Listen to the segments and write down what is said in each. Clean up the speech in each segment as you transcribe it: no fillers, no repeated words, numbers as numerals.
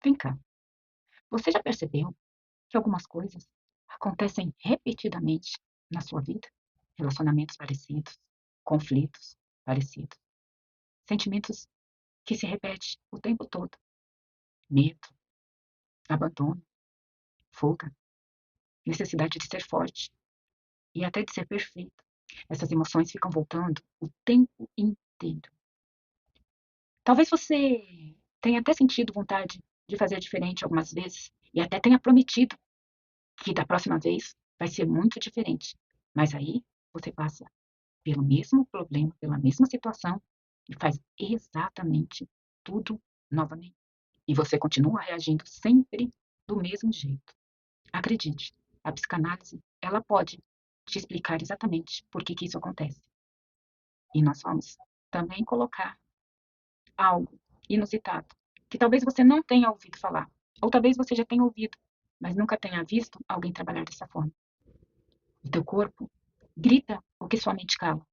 Vem cá, você já percebeu que algumas coisas acontecem repetidamente na sua vida? Relacionamentos parecidos, conflitos parecidos, sentimentos que se repetem o tempo todo: medo, abandono, fuga, necessidade de ser forte e até de ser perfeito. Essas emoções ficam voltando o tempo inteiro. Talvez você tenha até sentido vontade de fazer diferente algumas vezes e até tenha prometido que da próxima vez vai ser muito diferente. Mas aí você passa pelo mesmo problema, pela mesma situação e faz exatamente tudo novamente. E você continua reagindo sempre do mesmo jeito. Acredite, a psicanálise, ela pode te explicar exatamente por que isso acontece. E nós vamos também colocar algo inusitado, que talvez você não tenha ouvido falar, ou talvez você já tenha ouvido, mas nunca tenha visto alguém trabalhar dessa forma. O teu corpo grita o que sua mente cala.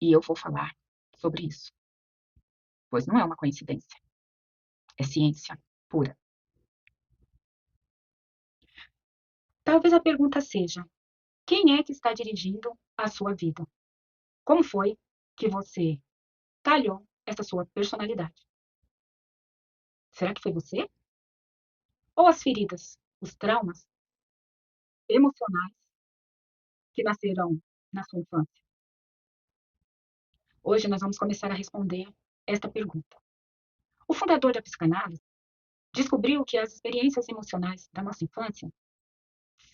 E eu vou falar sobre isso, pois não é uma coincidência, é ciência pura. Talvez a pergunta seja: quem é que está dirigindo a sua vida? Como foi que você talhou essa sua personalidade? Será que foi você? Ou as feridas, os traumas emocionais que nasceram na sua infância? Hoje nós vamos começar a responder esta pergunta. O fundador da psicanálise descobriu que as experiências emocionais da nossa infância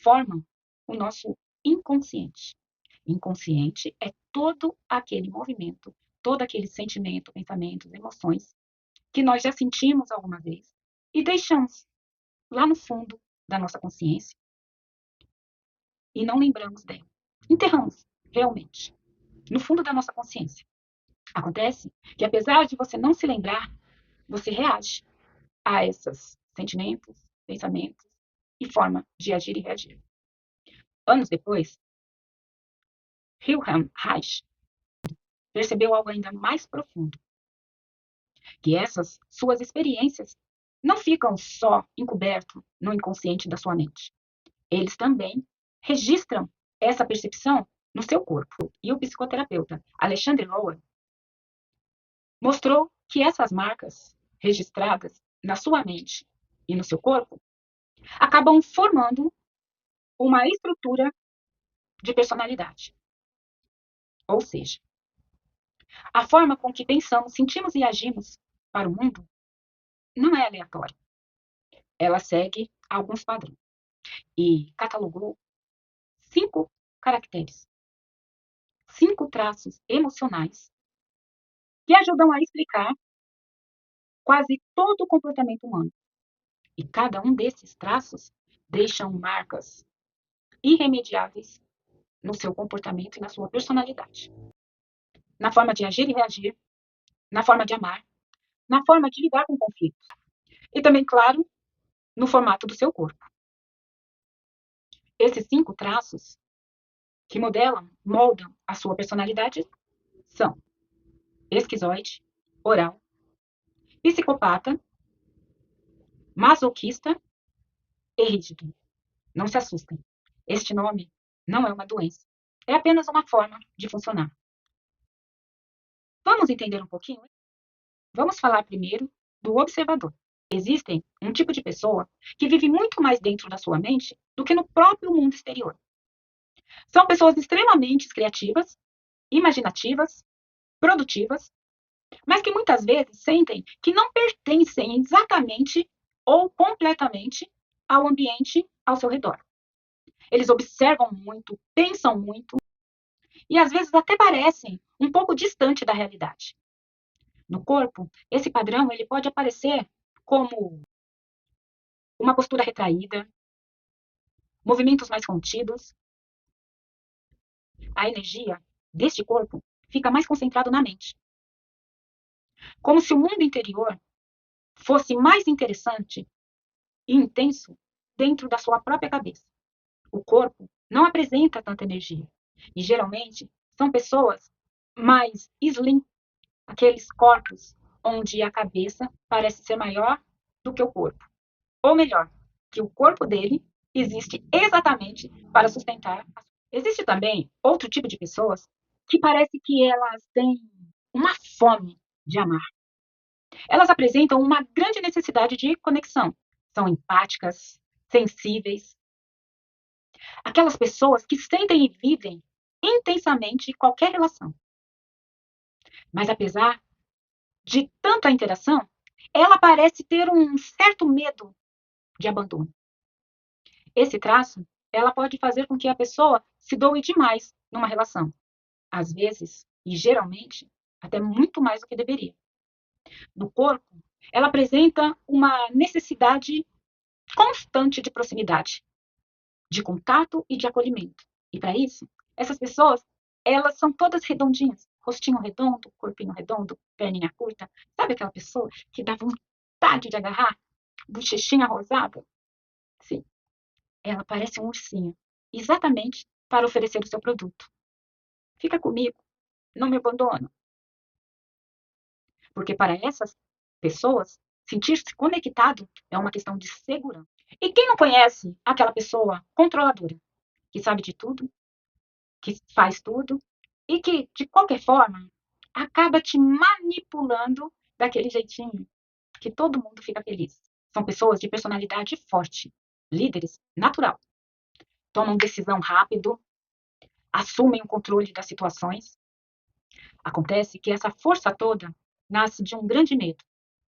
formam o nosso inconsciente. Inconsciente é todo aquele movimento, todo aquele sentimento, pensamentos, emoções que nós já sentimos alguma vez e deixamos lá no fundo da nossa consciência e não lembramos dela. Enterramos, realmente, no fundo da nossa consciência. Acontece que, apesar de você não se lembrar, você reage a esses sentimentos, pensamentos e forma de agir e reagir. Anos depois, Wilhelm Reich percebeu algo ainda mais profundo, que essas suas experiências não ficam só encobertos no inconsciente da sua mente. Eles também registram essa percepção no seu corpo. E o psicoterapeuta Alexander Lowen mostrou que essas marcas registradas na sua mente e no seu corpo acabam formando uma estrutura de personalidade. Ou seja, a forma com que pensamos, sentimos e agimos para o mundo não é aleatória. Ela segue alguns padrões e catalogou 5 caracteres, 5 traços emocionais que ajudam a explicar quase todo o comportamento humano. E cada um desses traços deixam marcas irremediáveis no seu comportamento e na sua personalidade. Na forma de agir e reagir, na forma de amar, na forma de lidar com conflitos. E também, claro, no formato do seu corpo. Esses 5 traços que moldam a sua personalidade são esquizoide, oral, psicopata, masoquista e rígido. Não se assustem. Este nome não é uma doença. É apenas uma forma de funcionar. Vamos entender um pouquinho? Vamos falar primeiro do observador. Existem um tipo de pessoa que vive muito mais dentro da sua mente do que no próprio mundo exterior. São pessoas extremamente criativas, imaginativas, produtivas, mas que muitas vezes sentem que não pertencem exatamente ou completamente ao ambiente ao seu redor. Eles observam muito, pensam muito e às vezes até parecem um pouco distante da realidade. No corpo, esse padrão ele pode aparecer como uma postura retraída, movimentos mais contidos. A energia deste corpo fica mais concentrada na mente. Como se o mundo interior fosse mais interessante e intenso dentro da sua própria cabeça. O corpo não apresenta tanta energia. E geralmente são pessoas mais slim, aqueles corpos onde a cabeça parece ser maior do que o corpo. Ou melhor, que o corpo dele existe exatamente para sustentar. Existe também outro tipo de pessoas que parece que elas têm uma fome de amar. Elas apresentam uma grande necessidade de conexão. São empáticas, sensíveis. Aquelas pessoas que sentem e vivem intensamente qualquer relação. Mas apesar de tanta interação, ela parece ter um certo medo de abandono. Esse traço, ela pode fazer com que a pessoa se doe demais numa relação. Às vezes, e geralmente, até muito mais do que deveria. No corpo, ela apresenta uma necessidade constante de proximidade, de contato e de acolhimento. E para isso, essas pessoas, elas são todas redondinhas. Rostinho redondo, corpinho redondo, perninha curta. Sabe aquela pessoa que dá vontade de agarrar? Bochechinha rosada? Sim, ela parece um ursinho. Exatamente para oferecer o seu produto. Fica comigo, não me abandona. Porque para essas pessoas, sentir-se conectado é uma questão de segurança. E quem não conhece aquela pessoa controladora, que sabe de tudo, que faz tudo e que, de qualquer forma, acaba te manipulando daquele jeitinho que todo mundo fica feliz. São pessoas de personalidade forte, líderes natural, tomam decisão rápido, assumem o controle das situações. Acontece que essa força toda nasce de um grande medo,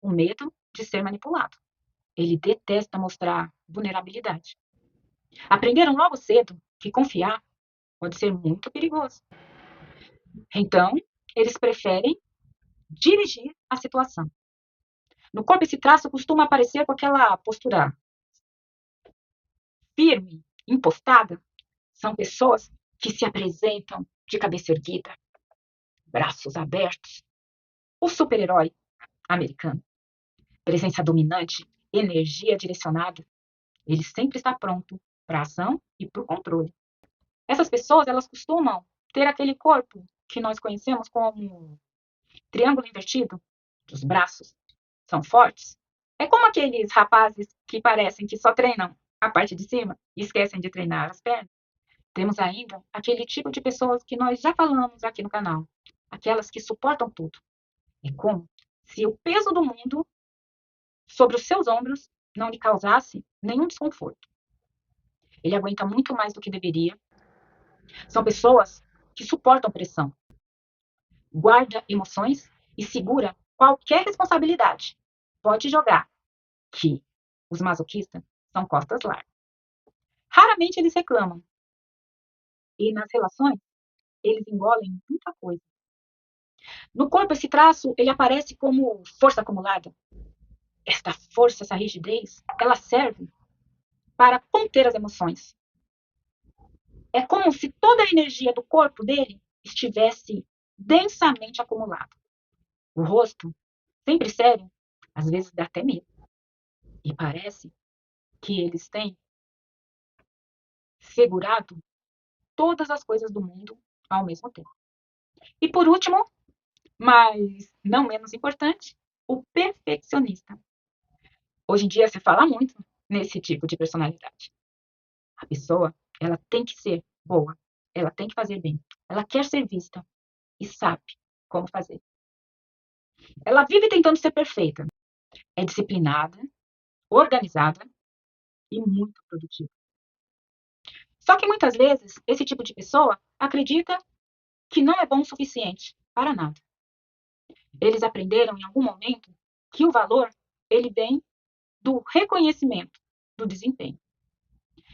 o medo de ser manipulado. Ele detesta mostrar vulnerabilidade. Aprenderam logo cedo que confiar pode ser muito perigoso. Então, eles preferem dirigir a situação. No corpo, esse traço costuma aparecer com aquela postura firme, impostada. São pessoas que se apresentam de cabeça erguida, braços abertos. O super-herói americano, presença dominante, energia direcionada, ele sempre está pronto para a ação e para o controle. Essas pessoas, elas costumam ter aquele corpo que nós conhecemos como triângulo invertido, os braços são fortes. É como aqueles rapazes que parecem que só treinam a parte de cima e esquecem de treinar as pernas. Temos ainda aquele tipo de pessoas que nós já falamos aqui no canal, aquelas que suportam tudo. É como se o peso do mundo sobre os seus ombros não lhe causasse nenhum desconforto. Ele aguenta muito mais do que deveria. São pessoas que suportam pressão, guarda emoções e segura qualquer responsabilidade. Pode jogar, que os masoquistas são costas largas. Raramente eles reclamam. E nas relações, eles engolem muita coisa. No corpo, esse traço, ele aparece como força acumulada. Esta força, essa rigidez, ela serve para conter as emoções. É como se toda a energia do corpo dele estivesse densamente acumulada. O rosto, sempre sério, às vezes dá até medo. E parece que eles têm segurado todas as coisas do mundo ao mesmo tempo. E por último, mas não menos importante, o perfeccionista. Hoje em dia se fala muito nesse tipo de personalidade. A pessoa, ela tem que ser boa, ela tem que fazer bem, ela quer ser vista e sabe como fazer. Ela vive tentando ser perfeita, é disciplinada, organizada e muito produtiva. Só que muitas vezes esse tipo de pessoa acredita que não é bom o suficiente para nada. Eles aprenderam em algum momento que o valor ele vem do reconhecimento do desempenho.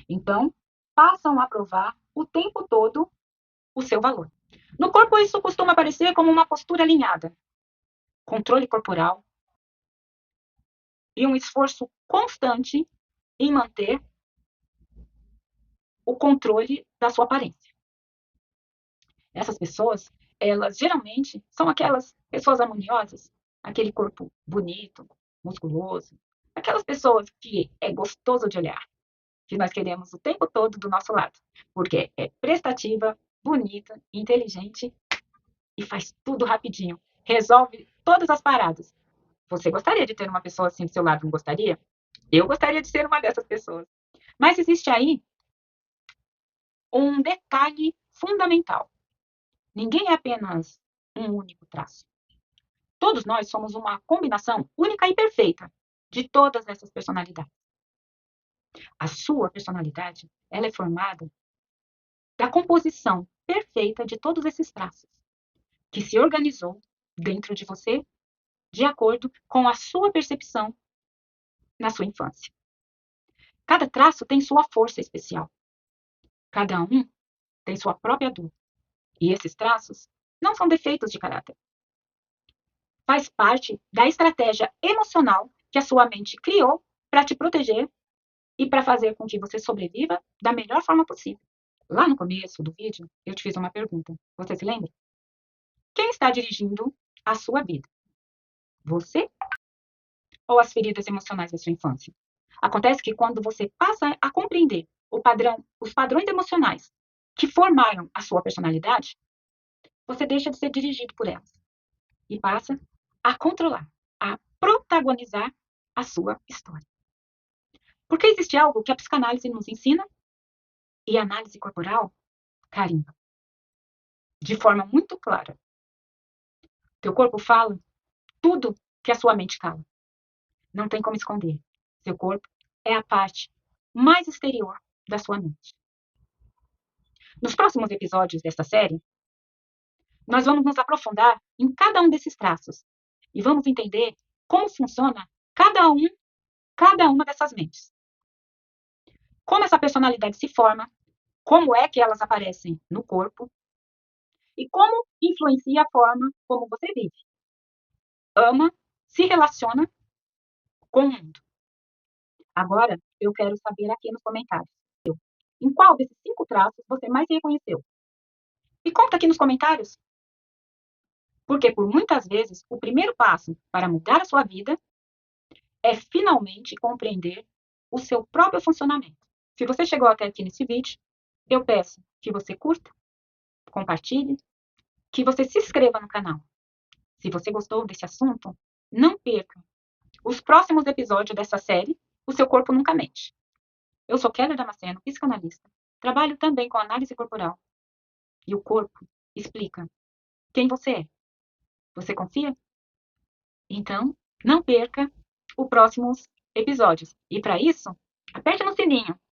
Então, passam a provar o tempo todo o seu valor. No corpo, isso costuma aparecer como uma postura alinhada, controle corporal e um esforço constante em manter o controle da sua aparência. Essas pessoas, elas geralmente são aquelas pessoas harmoniosas, aquele corpo bonito, musculoso, aquelas pessoas que é gostoso de olhar, que nós queremos o tempo todo do nosso lado, porque é prestativa, bonita, inteligente e faz tudo rapidinho, resolve todas as paradas. Você gostaria de ter uma pessoa assim do seu lado, não gostaria? Eu gostaria de ser uma dessas pessoas. Mas existe aí um detalhe fundamental. Ninguém é apenas um único traço. Todos nós somos uma combinação única e perfeita de todas essas personalidades. A sua personalidade, ela é formada da composição perfeita de todos esses traços, que se organizou dentro de você de acordo com a sua percepção na sua infância. Cada traço tem sua força especial. Cada um tem sua própria dor. E esses traços não são defeitos de caráter. Faz parte da estratégia emocional que a sua mente criou para te proteger e para fazer com que você sobreviva da melhor forma possível. Lá no começo do vídeo, eu te fiz uma pergunta. Você se lembra? Quem está dirigindo a sua vida? Você ou as feridas emocionais da sua infância? Acontece que quando você passa a compreender os padrões emocionais que formaram a sua personalidade, você deixa de ser dirigido por elas e passa a controlar, a protagonizar a sua história. Porque existe algo que a psicanálise nos ensina e a análise corporal carimba de forma muito clara. Teu corpo fala tudo que a sua mente cala. Não tem como esconder. Seu corpo é a parte mais exterior da sua mente. Nos próximos episódios desta série, nós vamos nos aprofundar em cada um desses traços e vamos entender como funciona cada uma dessas mentes. Como essa personalidade se forma, como é que elas aparecem no corpo e como influencia a forma como você vive, ama, se relaciona com o mundo. Agora, eu quero saber aqui nos comentários, em qual desses 5 traços você mais se reconheceu? E conta aqui nos comentários. Porque por muitas vezes o primeiro passo para mudar a sua vida é finalmente compreender o seu próprio funcionamento. Se você chegou até aqui nesse vídeo, eu peço que você curta, compartilhe, que você se inscreva no canal. Se você gostou desse assunto, não perca os próximos episódios dessa série, O Seu Corpo Nunca Mente. Eu sou Kelly Damasceno, psicanalista. Trabalho também com análise corporal. E o corpo explica quem você é. Você confia? Então, não perca os próximos episódios. E para isso, aperte no sininho